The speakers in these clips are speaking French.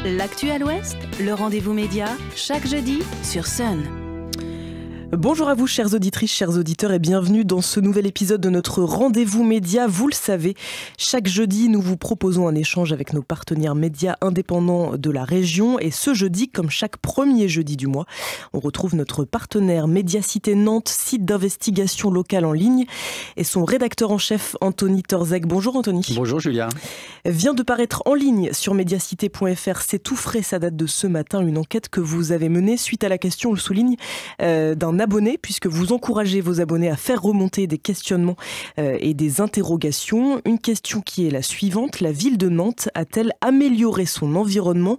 L'actu à l'Ouest, le rendez-vous média, chaque jeudi sur Sun. Bonjour à vous, chères auditrices, chers auditeurs, et bienvenue dans ce nouvel épisode de notre rendez-vous média. Vous le savez, chaque jeudi, nous vous proposons un échange avec nos partenaires médias indépendants de la région. Et ce jeudi, comme chaque premier jeudi du mois, on retrouve notre partenaire Médiacité Nantes, site d'investigation locale en ligne, et son rédacteur en chef, Anthony Torzek. Bonjour Anthony. Bonjour Julia. Vient de paraître en ligne sur médiacité.fr, c'est tout frais, ça date de ce matin, une enquête que vous avez menée suite à la question, on le souligne, d'un abonnés, puisque vous encouragez vos abonnés à faire remonter des questionnements et des interrogations. Une question qui est la suivante: la ville de Nantes a-t-elle amélioré son environnement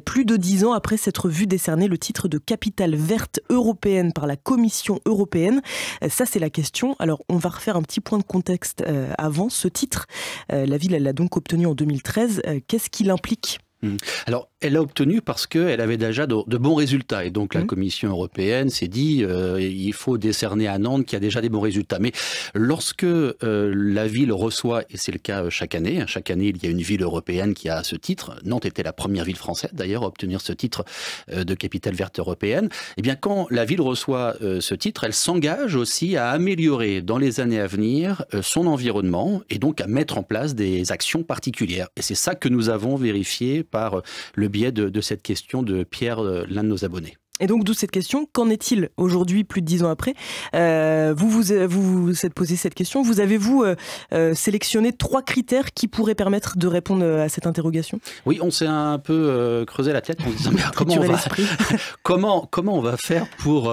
plus de 10 ans après s'être vu décerner le titre de capitale verte européenne par la Commission européenne? Ça, c'est la question. Alors, on va refaire un petit point de contexte avant ce titre. La ville, elle l'a donc obtenu en 2013. Qu'est-ce qu'il implique ? Alors, elle l'a obtenu parce qu'elle avait déjà de bons résultats. Et donc, la Commission européenne s'est dit il faut décerner à Nantes qui a déjà des bons résultats. Mais lorsque la ville reçoit, et c'est le cas chaque année, il y a une ville européenne qui a ce titre. Nantes était la première ville française, d'ailleurs, à obtenir ce titre de capitale verte européenne. Eh bien, quand la ville reçoit ce titre, elle s'engage aussi à améliorer dans les années à venir son environnement et donc à mettre en place des actions particulières. Et c'est ça que nous avons vérifié par le biais de cette question de Pierre, l'un de nos abonnés. Et donc, d'où cette question, qu'en est-il aujourd'hui, plus de 10 ans après ? Vous êtes posé cette question. Vous avez-vous sélectionné 3 critères qui pourraient permettre de répondre à cette interrogation ? Oui, on s'est un peu creusé la tête en se disant mais comment on va faire pour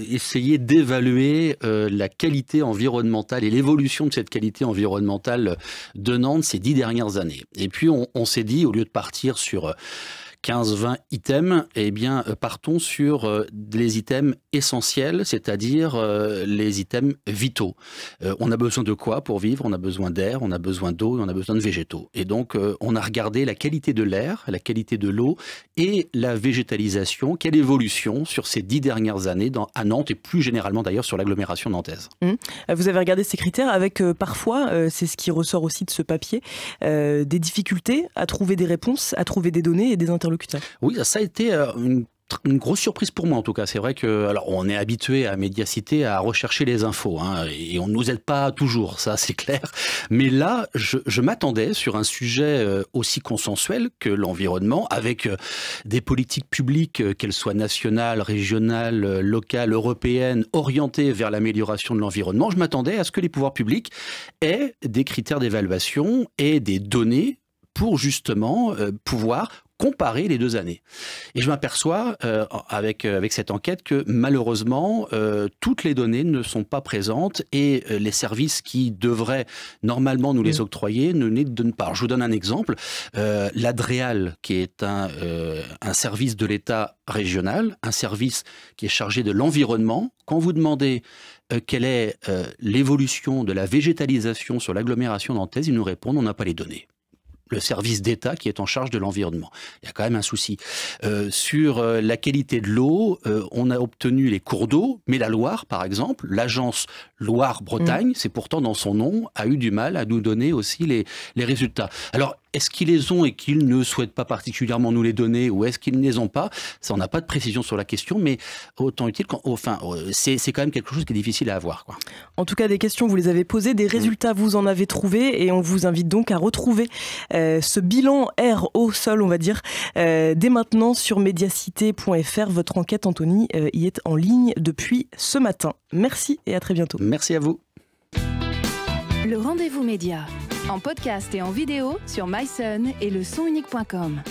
essayer d'évaluer la qualité environnementale et l'évolution de cette qualité environnementale de Nantes ces 10 dernières années. Et puis, on s'est dit, au lieu de partir sur 15-20 items, eh bien, partons sur les items essentiels, c'est-à-dire les items vitaux. On a besoin de quoi pour vivre ? On a besoin d'air, on a besoin d'eau, on a besoin de végétaux. Et donc, on a regardé la qualité de l'air, la qualité de l'eau et la végétalisation. Quelle évolution sur ces 10 dernières années à Nantes et plus généralement d'ailleurs sur l'agglomération nantaise. Vous avez regardé ces critères avec parfois, c'est ce qui ressort aussi de ce papier, des difficultés à trouver des réponses, à trouver des données et des interlocuteurs. Oui, ça a été une grosse surprise pour moi en tout cas. C'est vrai que, alors on est habitué à Médiacité à rechercher les infos, et on ne nous aide pas toujours, ça c'est clair. Mais là, je m'attendais sur un sujet aussi consensuel que l'environnement, avec des politiques publiques, qu'elles soient nationales, régionales, locales, européennes, orientées vers l'amélioration de l'environnement. Je m'attendais à ce que les pouvoirs publics aient des critères d'évaluation et des données pour justement pouvoir comparer les 2 années. Et je m'aperçois avec cette enquête que malheureusement, toutes les données ne sont pas présentes et les services qui devraient normalement nous les octroyer ne les donnent pas. Alors, je vous donne un exemple. L'Adréal, qui est un service de l'État régional, un service qui est chargé de l'environnement, quand vous demandez quelle est l'évolution de la végétalisation sur l'agglomération nantaise, ils nous répondent on n'a pas les données. Le service d'État qui est en charge de l'environnement. Il y a quand même un souci. Sur la qualité de l'eau, on a obtenu les cours d'eau, mais la Loire, par exemple, l'agence Loire-Bretagne, c'est pourtant dans son nom, a eu du mal à nous donner aussi les résultats. Alors, est-ce qu'ils les ont et qu'ils ne souhaitent pas particulièrement nous les donner, ou est-ce qu'ils ne les ont pas ? Ça, on n'a pas de précision sur la question, mais autant utile, c'est quand même quelque chose qui est difficile à avoir, quoi. En tout cas, des questions, vous les avez posées, des résultats, vous en avez trouvé, et on vous invite donc à retrouver ce bilan air, eau, sol, on va dire, dès maintenant sur médiacité.fr. Votre enquête, Anthony, y est en ligne depuis ce matin. Merci et à très bientôt. Merci à vous. Le rendez-vous média, en podcast et en vidéo sur mysun et le sonunique.com.